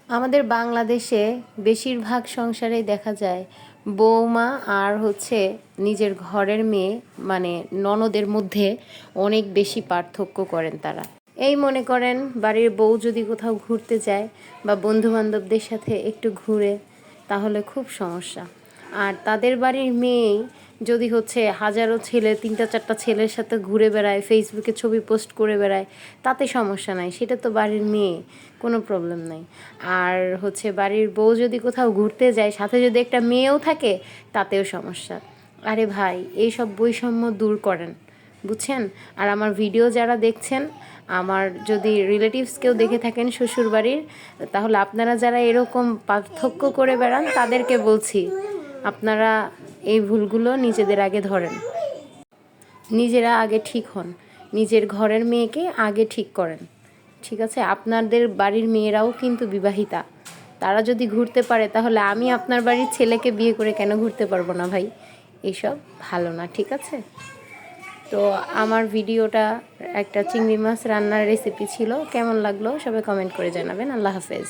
আমাদের বাংলাদেশে বেশিরভাগ সংসারেই দেখা যায় বৌমা আর নিজের ঘরের মেয়ে মানে ননদের মধ্যে অনেক বেশি পার্থক্য করেন তারা। এই মনে করেন বাড়ির বউ যদি কোথাও ঘুরতে যায় বা বন্ধু বান্ধবদের সাথে একটু ঘুরে, তাহলে খুব সমস্যা। আর তাদের বাড়ির মেয়েই যদি হাজারো ছেলে, 3টা 4টা ছেলের সাথে ঘুরে বেড়ায়, ফেসবুকে ছবি পোস্ট করে বেড়ায়, তাতে সমস্যা নাই, সেটা তো বাড়ির মেয়ে, কোনো প্রবলেম নাই। আর বাড়ির বউ যদি কোথাও ঘুরতে যায়, সাথে যদি একটা মেয়েও থাকে, তাতেও সমস্যা। আরে ভাই, এইসব বৈষম্য দূর করেন, বুঝছেন? আর আমার ভিডিও যারা দেখছেন, আমার যদি রিলেটিভস কেউ দেখে থাকেন শ্বশুরবাড়ির, তাহলে আপনারা যারা এরকম পার্থক্য করে বেড়ান, তাদেরকে বলছি আপনারা এই ভুলগুলো নিজেদের আগে ধরেন, নিজেরা আগে ঠিক হন, নিজের ঘরের মেয়েকে আগে ঠিক করেন, ঠিক আছে? আপনাদের বাড়ির মেয়েরাও কিন্তু বিবাহিতা, তারা যদি ঘুরতে পারে, তাহলে আমি আপনার বাড়ির ছেলেকে বিয়ে করে কেন ঘুরতে পারবো না ভাই? এসব ভালো না, ঠিক আছে? তো আমার ভিডিওটা একটা চিংড়ি মাছ রান্নার রেসিপি ছিল, কেমন লাগলো সবাই কমেন্ট করে জানাবেন। আল্লাহ হাফেজ।